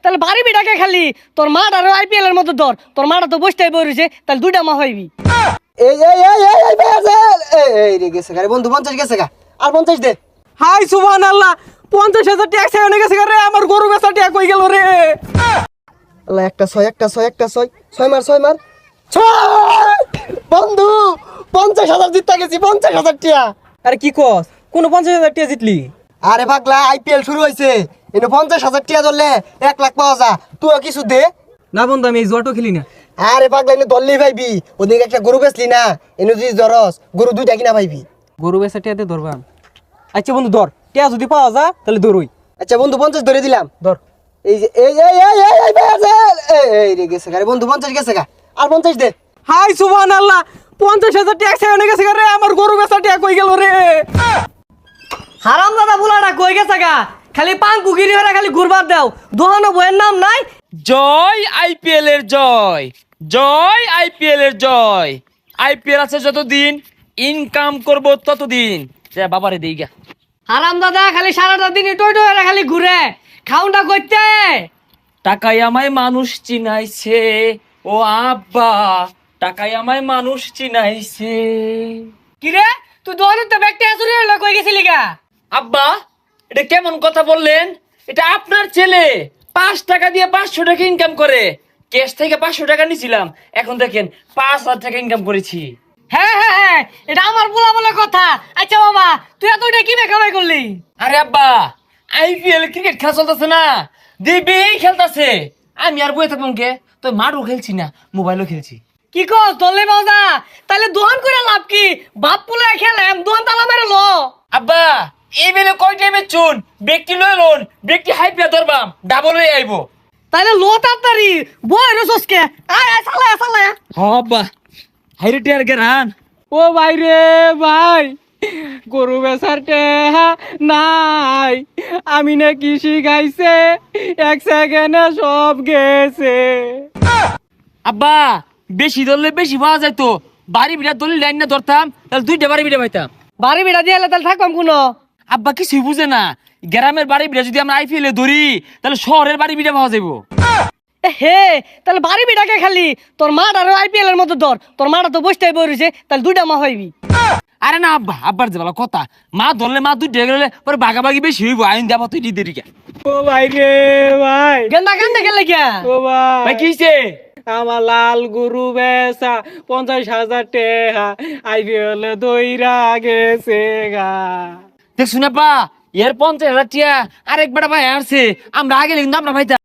তাহলে বাড়ি বিটাকে খালি তোর মাঠ আর আইপিএল এর মতো ধর, তোর মাটা তো বসতেই বইছে, তাহলে দুইটা মা হইবি। এই এই এই এই এই ভাই আছে এই রে গেছে গারে বন্ধু 50 গেছে গা আর 50 দে। হাই সুবহানাল্লাহ, 50,000 ট্যাক্স এনে গেছে রে, আমার গরু বেচা ট্যাক কই গেল রে। আল্লাহ একটা 6 একটা 6 একটা 6 6 মার 6 মার 6 বন্ধু 50,000 জিততে গেছি 50,000 টিয়া। আরে কি কস, কোন 50,000 টাকা জিতলি? আরে পাগলা আইপিএল শুরু হইছে, এনে 50,000 টিয়া ধরলে 1 লাখ পাওয়া যা, তুই কিছু দে। না বন্ধু, আমি এই জুয়াটো খেলি না। আরে পাগলা এনে ধরলেই পাইবি, ওদিকে একটা গরু বেচলি না, এনে যদি জরস গরু দুইটা কিনা পাইবি। গরু বেচা টিয়াতে ধরবাম। আচ্ছা বন্ধু ধর, টিয়া যদি পাওয়া যা তাহলে ধরুই। আচ্ছা বন্ধু 50 ধরে দিলাম। ধর। এই যে এই এই এই এই এই ভাই আছে এই রে গেছে গারে বন্ধু 50 গেছে গা আর 50 দে। হাই সুবহানাল্লাহ, 50,000 ট্যাক্স এনে গেছে রে, আমার গরু বেচা ট্যাক কই গেল রে। হারাম দাদা বুলাটা কই গেছে গা, খালি পান কুকিরি হয়ে খালি ঘুরবার দাও, দোহানো বইয়ের নাম নাই। জয় আইপিএল এর জয়, জয় আইপিএল এর জয়। আইপিএল আছে যতদিন, ইনকাম করব ততদিন। যা বাবারে দেই গা। হারাম দাদা খালি সারাটা দিন টই টই করে খালি ঘুরে, খাউনটা করতে। টাকায় আমায় মানুষ চিনাইছে, ও আব্বা টাকায় আমায় মানুষ চিনাইছে। কি রে তুই দোহানোর তো ব্যাগটা চুরি হলো, কই গেছিলি গা? আব্বা এটা কেমন কথা বললেন? এটা আপনার ছেলে 5 টাকা দিয়ে 500 টাকা ইনকাম করে। ক্যাশ থেকে 500 টাকা নিছিলাম, এখন দেখেন 5,000 টাকা ইনকাম করেছি। হ্যাঁ হ্যাঁ হ্যাঁ, এটা আমার বলা বলে কথা। আচ্ছা বাবা তুই এতটা কি বেকামাই করলি? আরে আব্বা আইপিএল ক্রিকেট খেলা চলতেছে না, দিবি খেলতেছে, আমি আর বই থাকলাম কে? তো মাঠও খেলছি না, মোবাইলও খেলছি। কি কস দলে বাজা, তাহলে দোহান করে লাভ কি? বাপ পুলে খেলে দোহান তালা মেরে লো। আব্বা এই বেলে কয় টাইমে চুন ব্যক্তি লয় লোন, ব্যক্তি হাইপিয়া ধরবাম ডাবল হয়ে আইবো। তাহলে লো তাড়াতাড়ি বই রসকে আয় আয় চালায় চালায়। হ আব্বা হাইরে টিয়ার গেরান। ও ভাই রে ভাই, গরু বেচার টেহা নাই, আমি না কি শিখাইছে, 1 সেকেন্ডে সব গেছে। আব্বা বেশি ধরলে বেশি পাওয়া যায় তো, বাড়ি বিড়া দলিল লাইন না ধরতাম তাহলে 2টা বাড়ি বিড়া পাইতাম। বাড়ি বিড়া দিয়ে তাহলে থাকবাম কোনো। আব্বা কিছুই বুঝে না, গ্রামের বাড়ি বিড়া যদি আমরা আইপিএল এ ধরি তাহলে শহরের বাড়ি বিড়া পাওয়া যাবো। হে তাহলে বাড়ি বিটাকে খালি তোর মাঠ আর আইপিএল এর মতো ধর, তোর মাটা তো বসতেই বইছে, তাহলে দুইটা মা হইবি। আরে না আব্বা, আব্বার যে বলা কথা, মা ধরলে মা 2টা গেলে পরে ভাগাভাগি বেশি হইব, আইন যাবো তুই দেরিকা। ও ভাই রে ভাই, গেন্দা গেন্দা গেলে গিয়া। ও ভাই, ভাই কি হইছে? আমার লাল গরু বেচা 50,000 টাকা আইপিএল দইরা গেছে গা। দেখ শুনে পা এর 50,000 টিয়া আরেক বেটা ভাই আসছে, আমরা আগে কিন্তু আমরা ভাইতা